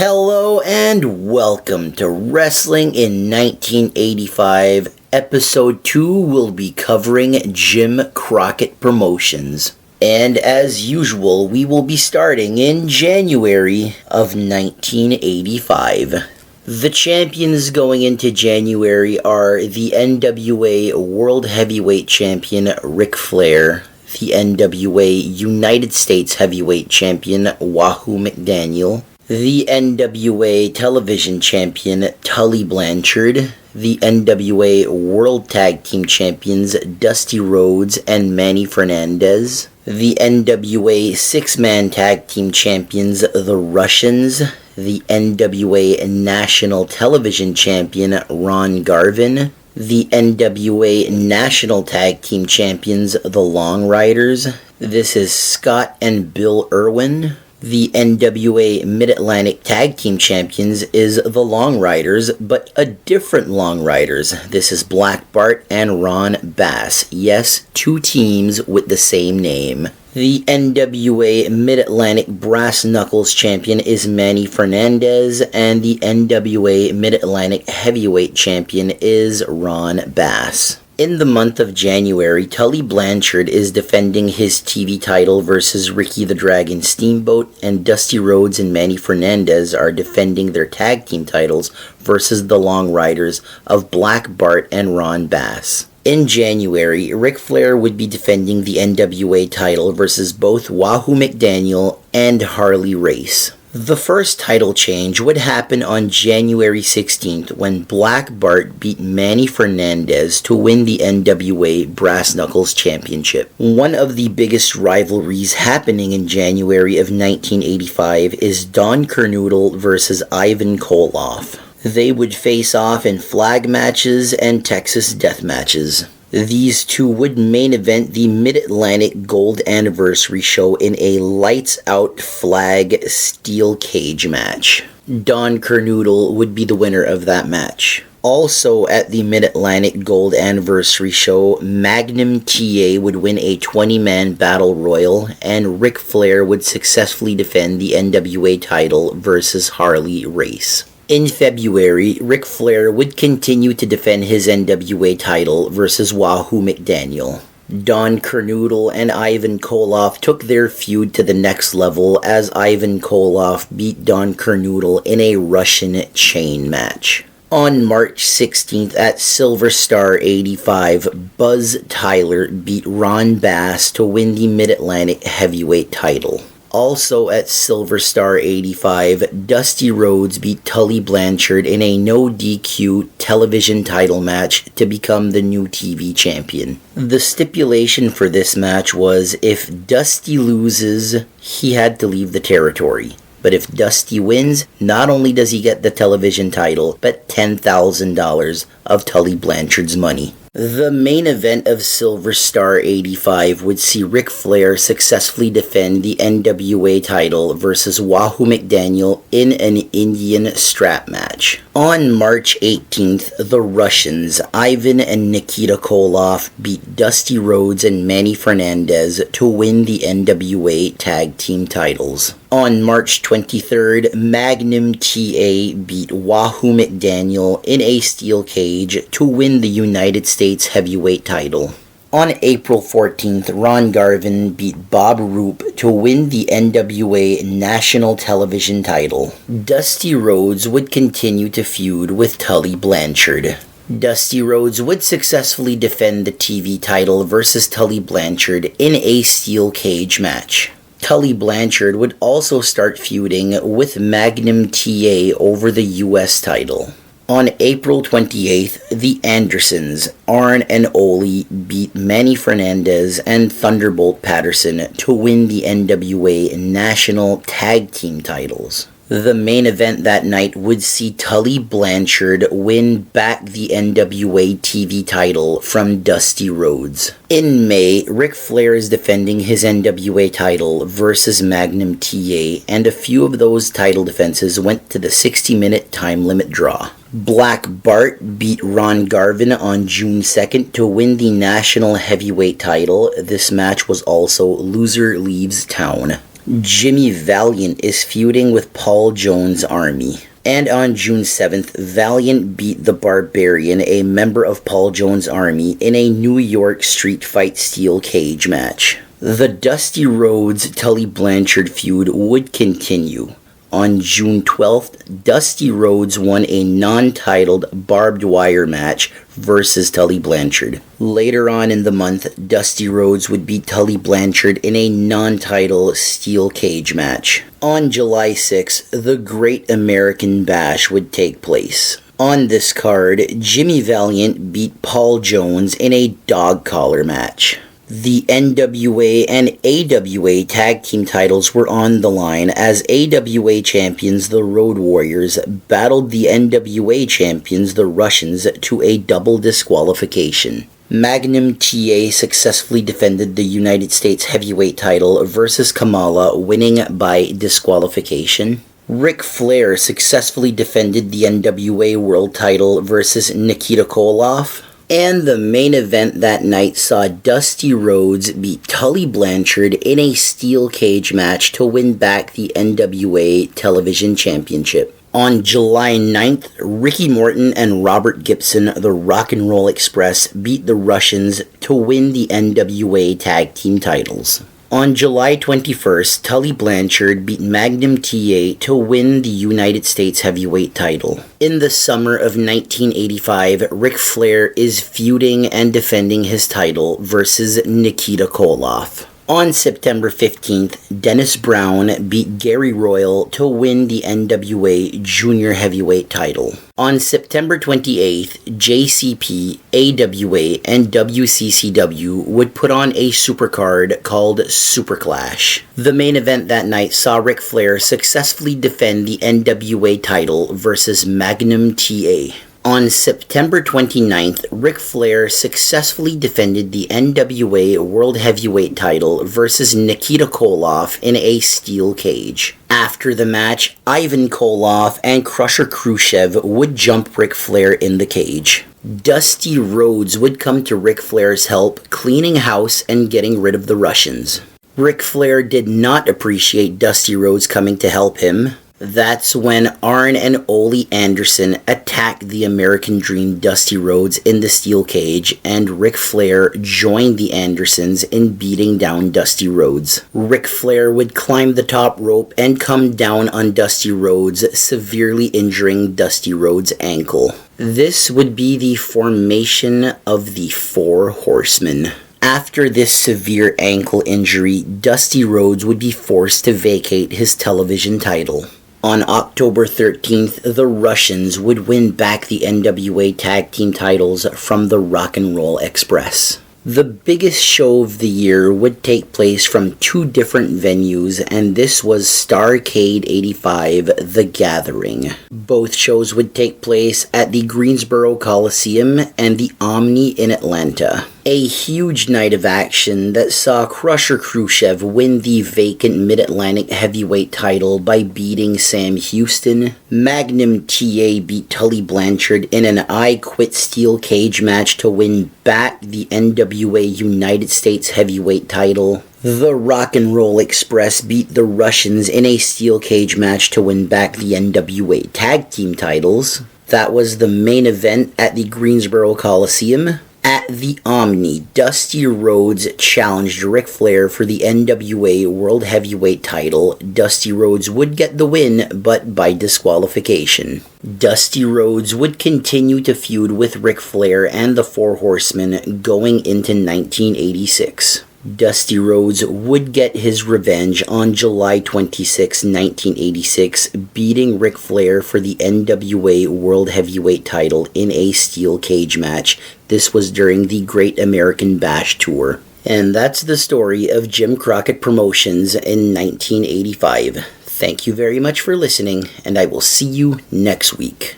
Hello and welcome to Wrestling in 1985. Episode 2 will be covering Jim Crockett Promotions. And as usual, we will be starting in January of 1985. The champions going into January are the NWA World Heavyweight Champion Ric Flair, the NWA United States Heavyweight Champion Wahoo McDaniel, the NWA Television Champion Tully Blanchard, the NWA World Tag Team Champions Dusty Rhodes and Manny Fernandez, the NWA Six-Man Tag Team Champions The Russians, the NWA National Television Champion Ron Garvin, the NWA National Tag Team Champions The Long Riders. This is Scott and Bill Irwin. The NWA Mid-Atlantic Tag Team Champions is the Long Riders, but a different Long Riders. This is Black Bart and Ron Bass. Yes, two teams with the same name. The NWA Mid-Atlantic Brass Knuckles Champion is Manny Fernandez, and the NWA Mid-Atlantic Heavyweight Champion is Ron Bass. In the month of January, Tully Blanchard is defending his TV title versus Ricky the Dragon Steamboat, and Dusty Rhodes and Manny Fernandez are defending their tag team titles versus the Long Riders of Black Bart and Ron Bass. In January, Ric Flair would be defending the NWA title versus both Wahoo McDaniel and Harley Race. The first title change would happen on January 16th when Black Bart beat Manny Fernandez to win the NWA Brass Knuckles Championship. One of the biggest rivalries happening in January of 1985 is Don Kernoodle versus Ivan Koloff. They would face off in flag matches and Texas death matches. These two would main event the Mid-Atlantic Gold Anniversary show in a lights-out flag steel cage match. Don Kernoodle would be the winner of that match. Also at the Mid-Atlantic Gold Anniversary show, Magnum TA would win a 20-man battle royal, and Ric Flair would successfully defend the NWA title versus Harley Race. In February, Ric Flair would continue to defend his NWA title versus Wahoo McDaniel. Don Kernoodle and Ivan Koloff took their feud to the next level as Ivan Koloff beat Don Kernoodle in a Russian chain match. On March 16th at Silver Star 85, Buzz Tyler beat Ron Bass to win the Mid-Atlantic Heavyweight title. Also at Silver Star 85, Dusty Rhodes beat Tully Blanchard in a no DQ television title match to become the new TV champion. The stipulation for this match was if Dusty loses, he had to leave the territory. But if Dusty wins, not only does he get the television title, but $10,000 of Tully Blanchard's money. The main event of Silver Star 85 would see Ric Flair successfully defend the NWA title versus Wahoo McDaniel in an Indian strap match. On March 18th, the Russians, Ivan and Nikita Koloff, beat Dusty Rhodes and Manny Fernandez to win the NWA tag team titles. On March 23rd, Magnum TA beat Wahoo McDaniel in a steel cage to win the United States Heavyweight title. On April 14th, Ron Garvin beat Bob Roop to win the NWA National Television title. Dusty Rhodes would continue to feud with Tully Blanchard. Dusty Rhodes would successfully defend the TV title versus Tully Blanchard in a steel cage match. Tully Blanchard would also start feuding with Magnum TA over the US title. On April 28th, the Andersons, Arn and Ole, beat Manny Fernandez and Thunderbolt Patterson to win the NWA National Tag Team titles. The main event that night would see Tully Blanchard win back the NWA TV title from Dusty Rhodes. In May, Ric Flair is defending his NWA title versus Magnum TA, and a few of those title defenses went to the 60-minute time limit draw. Black Bart beat Ron Garvin on June 2nd to win the National Heavyweight title. This match was also Loser Leaves Town. Jimmy Valiant is feuding with Paul Jones' Army. And on June 7th, Valiant beat the Barbarian, a member of Paul Jones' Army, in a New York street fight steel cage match. The Dusty Rhodes-Tully Blanchard feud would continue. On June 12th, Dusty Rhodes won a non-titled barbed wire match versus Tully Blanchard. Later on in the month, Dusty Rhodes would beat Tully Blanchard in a non-title steel cage match. On July 6th, the Great American Bash would take place. On this card, Jimmy Valiant beat Paul Jones in a dog collar match. The NWA and AWA tag team titles were on the line as AWA champions, the Road Warriors, battled the NWA champions, the Russians, to a double disqualification. Magnum TA successfully defended the United States heavyweight title versus Kamala, winning by disqualification. Ric Flair successfully defended the NWA world title versus Nikita Koloff. And the main event that night saw Dusty Rhodes beat Tully Blanchard in a steel cage match to win back the NWA Television Championship. On July 9th, Ricky Morton and Robert Gibson, the Rock and Roll Express, beat the Russians to win the NWA Tag Team titles. On July 21st, Tully Blanchard beat Magnum TA to win the United States heavyweight title. In the summer of 1985, Ric Flair is feuding and defending his title versus Nikita Koloff. On September 15th, Dennis Brown beat Gary Royal to win the NWA Junior Heavyweight title. On September 28th, JCP, AWA, and WCCW would put on a supercard called Super Clash. The main event that night saw Ric Flair successfully defend the NWA title versus Magnum TA. On September 29th, Ric Flair successfully defended the NWA World Heavyweight title versus Nikita Koloff in a steel cage. After the match, Ivan Koloff and Crusher Khrushchev would jump Ric Flair in the cage. Dusty Rhodes would come to Ric Flair's help, cleaning house and getting rid of the Russians. Ric Flair did not appreciate Dusty Rhodes coming to help him. That's when Arn and Ole Anderson attacked the American Dream Dusty Rhodes in the steel cage, and Ric Flair joined the Andersons in beating down Dusty Rhodes. Ric Flair would climb the top rope and come down on Dusty Rhodes, severely injuring Dusty Rhodes' ankle. This would be the formation of the Four Horsemen. After this severe ankle injury, Dusty Rhodes would be forced to vacate his television title. On October 13th, the Russians would win back the NWA Tag Team titles from the Rock and Roll Express. The biggest show of the year would take place from two different venues, and this was Starrcade 85, The Gathering. Both shows would take place at the Greensboro Coliseum and the Omni in Atlanta. A huge night of action that saw Crusher Khrushchev win the vacant Mid-Atlantic heavyweight title by beating Sam Houston. Magnum TA beat Tully Blanchard in an I Quit steel cage match to win back the NWA United States heavyweight title. The Rock and Roll Express beat the Russians in a steel cage match to win back the NWA Tag Team titles. That was the main event at the Greensboro Coliseum. At the Omni, Dusty Rhodes challenged Ric Flair for the NWA World Heavyweight title. Dusty Rhodes would get the win, but by disqualification. Dusty Rhodes would continue to feud with Ric Flair and the Four Horsemen going into 1986. Dusty Rhodes would get his revenge on July 26, 1986, beating Ric Flair for the NWA World Heavyweight title in a steel cage match. This was during the Great American Bash Tour. And that's the story of Jim Crockett Promotions in 1985. Thank you very much for listening, and I will see you next week.